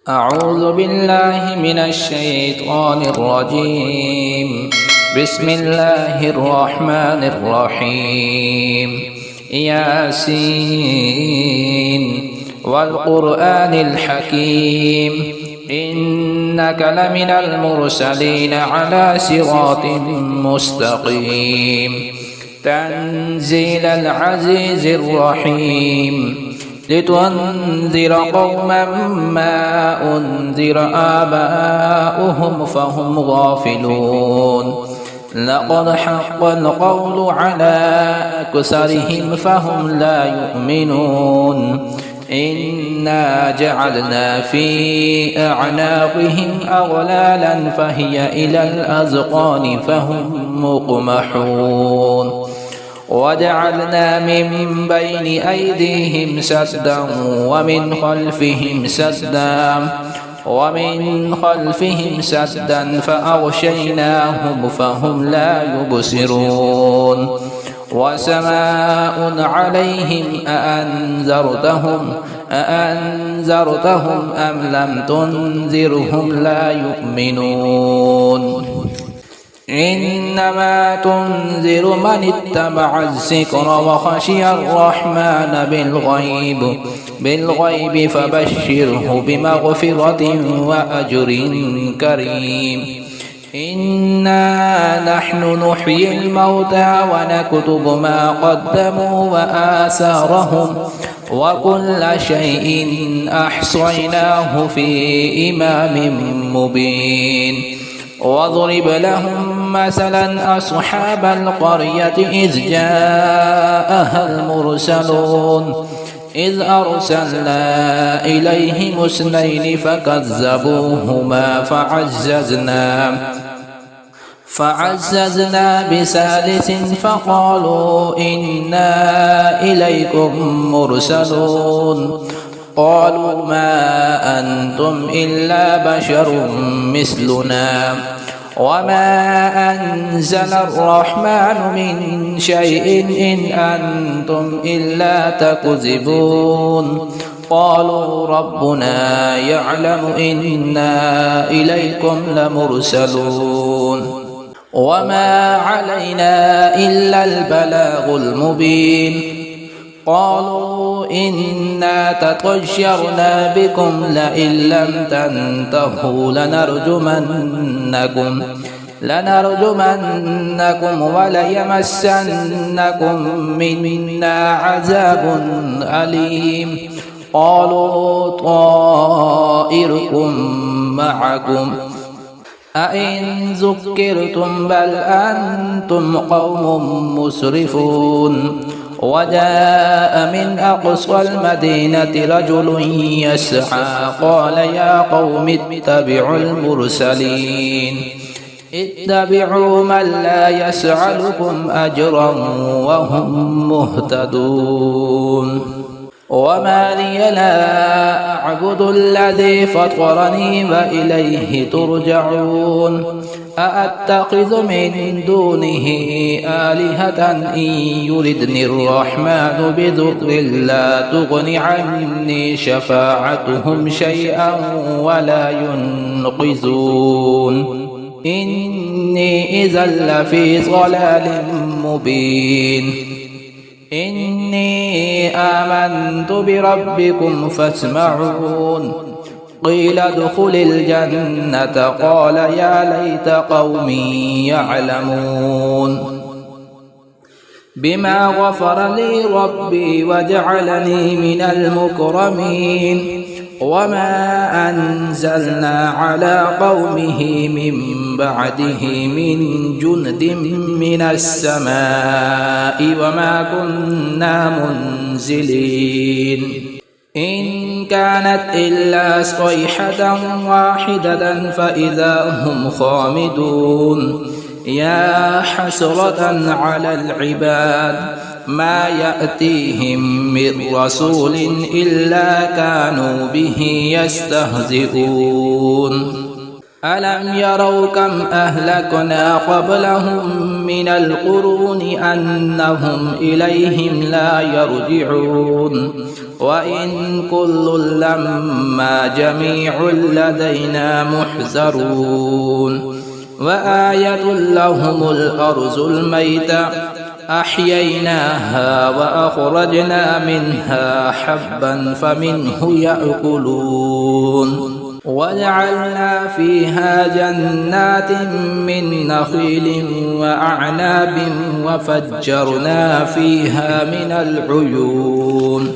أعوذ بالله من الشيطان الرجيم. بسم الله الرحمن الرحيم. ياسين والقرآن الحكيم إنك لمن المرسلين على صراط مستقيم تنزيل العزيز الرحيم لتنذر قوما ما أنذر آباؤهم فهم غافلون لقد حق القول على أكثرهم فهم لا يؤمنون إنا جعلنا في أعناقهم أغلالا فهي إلى الأذقان فهم مقمحون وجعلنا من بين أيديهم سدا ومن خلفهم سدا فأغشيناهم فهم لا يبصرون وسماء عليهم أأنذرتهم أم لم تنذرهم لا يؤمنون إنما تنذر من اتبع الذكر وخشي الرحمن بالغيب فبشره بمغفرة وأجر كريم إنا نحن نحيي الموتى ونكتب ما قدموا وآثارهم وكل شيء أحصيناه في إمام مبين واضرب لهم مثلا أصحاب القرية إذ جاءها المرسلون إذ أرسلنا إليهم اثنين فكذبوهما فعززنا بثالث فقالوا إنا إليكم مرسلون قالوا ما أنتم إلا بشر مثلنا وما أنزل الرحمن من شيء إن أنتم إلا تكذبون قالوا ربنا يعلم إنا إليكم لمرسلون وما علينا إلا البلاغ المبين قالوا إنا تطيرنا بكم لئن لم تنتهوا لنرجمنكم وليمسنكم منا عذاب أليم قالوا طائركم معكم أئن ذكرتم بل أنتم قوم مسرفون وجاء من أقصى المدينة رجل يسعى قال يا قوم اتبعوا المرسلين اتبعوا من لا يسألكم أجرا وهم مهتدون وما لي لا أعبد الذي فطرني وإليه ترجعون أأتخذ من دونه آلهة إن يردني الرحمن بضر لا تغن عني شفاعتهم شيئا ولا ينقذون إني إذا لفي ضلال مبين إني آمنت بربكم فاسمعون قيل ادخل الجنة قال يا ليت قومي يعلمون بما غفر لي ربي وجعلني من المكرمين وما أنزلنا على قومه من بعده من جند من السماء وما كنا منزلين إن كانت إلا صيحة واحدة فإذا هم خامدون يا حسرة على العباد ما يأتيهم من رسول إلا كانوا به يستهزئون ألم يروا كم أهلكنا قبلهم من القرون أنهم إليهم لا يرجعون وإن كل لما جميع لدينا محذرون وآية لهم الأرض الميتة أحييناها وأخرجنا منها حبا فمنه يأكلون وجعلنا فيها جنات من نخيل وأعناب وفجرنا فيها من العيون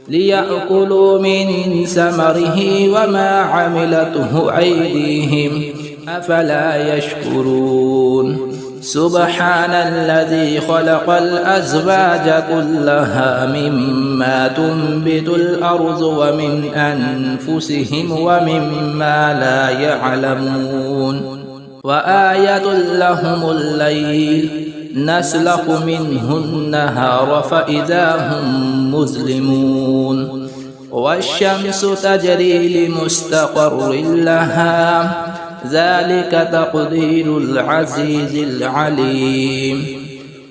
ليأكلوا من ثمره وما عملته أيديهم أفلا يشكرون سبحان الذي خلق الأزواج كلها مما تنبت الأرض ومن أنفسهم ومما لا يعلمون وآية لهم الليل نسلخ منه النهار فإذا هم مظلمون والشمس تجري لمستقر لها ذلك تقدير العزيز العليم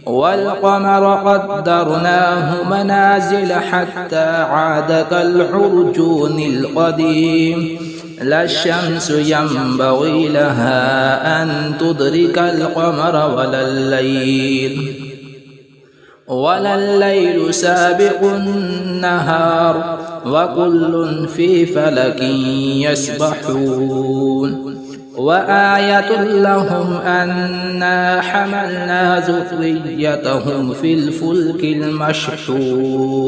والقمر قدرناه منازل حتى عاد كالعرجون القديم لا الشمس ينبغي لها أن تدرك القمر ولا الليل سابق النهار وكل في فلك يسبحون وآية لهم أنا حملنا ذريتهم في الفلك المشحون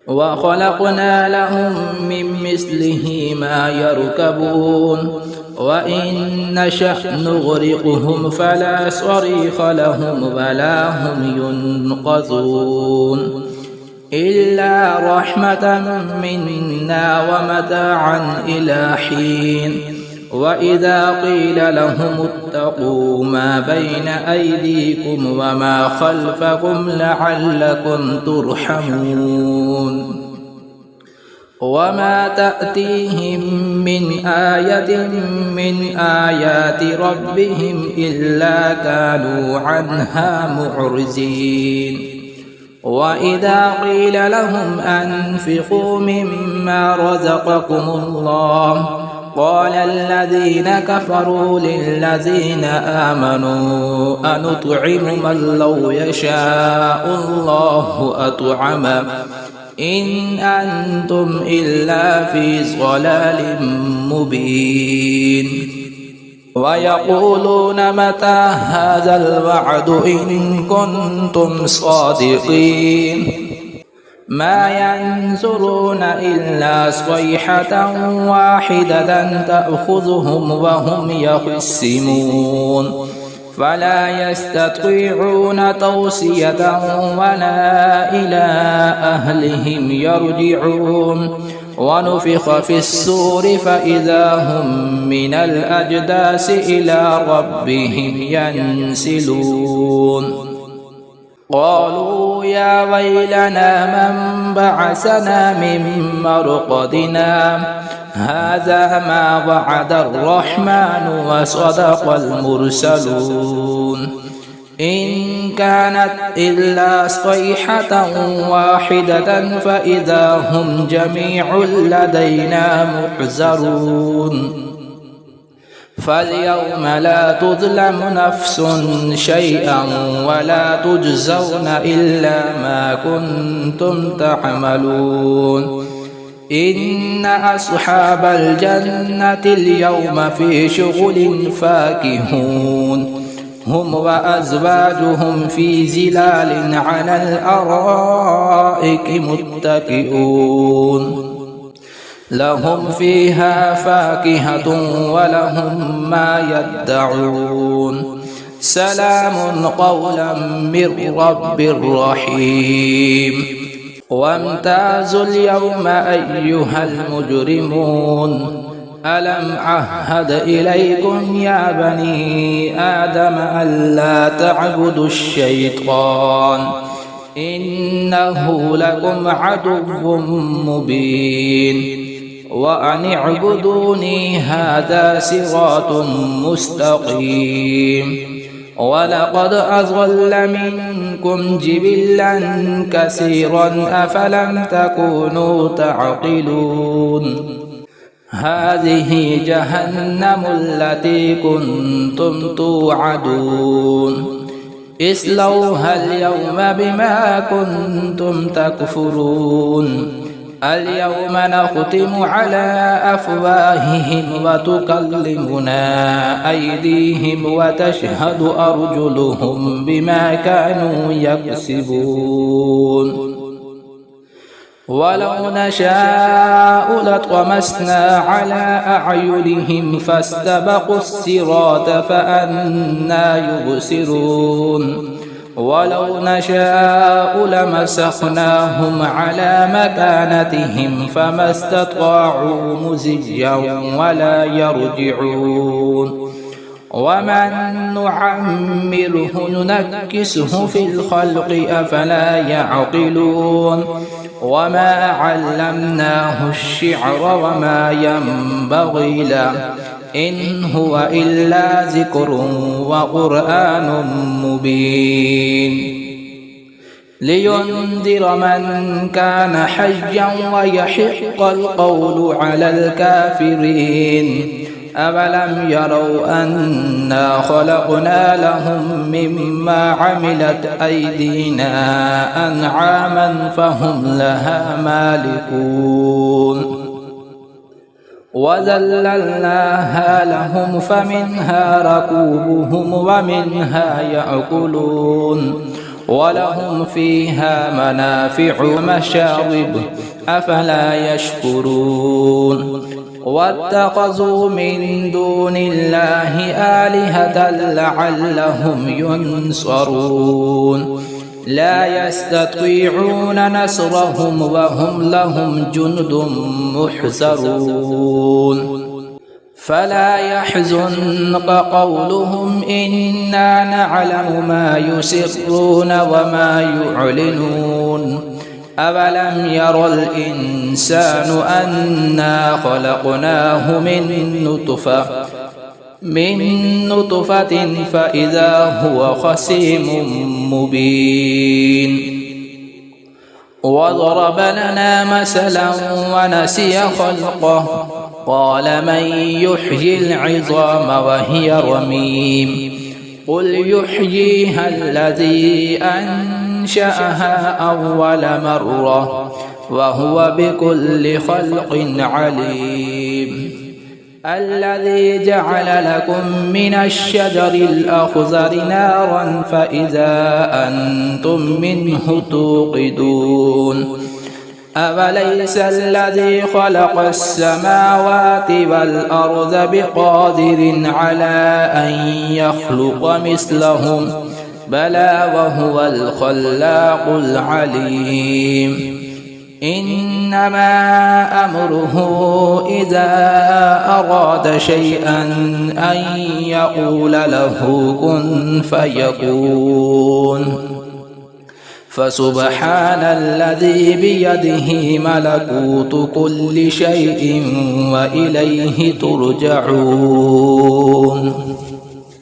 وخلقنا لهم من مثله ما يركبون وإن نشأ نغرقهم فلا صريخ لهم ولا هم ينقذون إلا رحمة منا ومتاعا إلى حين وإذا قيل لهم اتقوا ما بين أيديكم وما خلفكم لعلكم ترحمون وما تأتيهم من آية من آيات ربهم إلا كانوا عنها معرضين وإذا قيل لهم أنفقوا مما رزقكم الله قال الذين كفروا للذين آمنوا أنطعم من لو يشاء الله أطعمه إن أنتم إلا في ضلال مبين ويقولون متى هذا الوعد إن كنتم صادقين ما ينظرون إلا صيحة واحدة تأخذهم وهم يخصمون فلا يستطيعون توصية ولا إلى أهلهم يرجعون ونفخ في الصور فإذا هم من الأجداث إلى ربهم ينسلون قالوا يا ويلنا من بعثنا من مرقدنا هذا ما وعد الرحمن وصدق المرسلون إن كانت إلا صيحة واحدة فإذا هم جميع لدينا محضرون فاليوم لا تظلم نفس شيئا ولا تجزون إلا ما كنتم تعملون إن أصحاب الجنة اليوم في شغل فاكهون هم وأزواجهم في ظلال على الأرائك متكئون لهم فيها فاكهة ولهم ما يدعون سلام قولا من رب رحيم وامتازوا اليوم أيها المجرمون ألم أعهد إليكم يا بني آدم ألا تعبدوا الشيطان إنه لكم عدو مبين وأن اعبدوني هذا صراط مستقيم ولقد أضل منكم جبلا كثيرا أفلم تكونوا تعقلون هذه جهنم التي كنتم توعدون اصلوها اليوم بما كنتم تكفرون اليوم نختم على أفواههم وتكلمنا أيديهم وتشهد أرجلهم بما كانوا يكسبون ولو نشاء لطمسنا على أعينهم فاستبقوا الصراط فأنى يبصرون ولو نشاء لمسخناهم على مكانتهم فما استطاعوا مزجا ولا يرجعون ومن نعمره ننكسه في الخلق أفلا يعقلون وما علمناه الشعر وما ينبغي له إن هو إلا ذكر وقرآن مبين لينذر من كان حيا ويحق القول على الكافرين أولم يروا أنا خلقنا لهم مما عملت أيدينا أنعاما فهم لها مالكون وذللناها لهم فمنها ركوبهم ومنها يأكلون ولهم فيها منافع ومشارب أفلا يشكرون واتخذوا من دون الله آلهة لعلهم ينصرون لا يستطيعون نصرهم وهم لهم جند محضرون فلا يحزنك قولهم إنا نعلم ما يسرون وما يعلنون أولم ير الإنسان أنا خلقناه من نطفة فإذا هو خصيم مبين وضرب لنا مثلا ونسي خلقه قال من يحيي العظام وهي رميم قل يحييها الذي أنشأها أول مرة وهو بكل خلق عليم الذي جعل لكم من الشجر الأخضر نارا فإذا أنتم منه توقدون أوليس الذي خلق السماوات والأرض بقادر على أن يخلق مثلهم بلى وهو الخلاق العليم إنما أمره إذا أراد شيئا أن يقول له كن فيكون فسبحان الذي بيده ملكوت كل شيء وإليه ترجعون.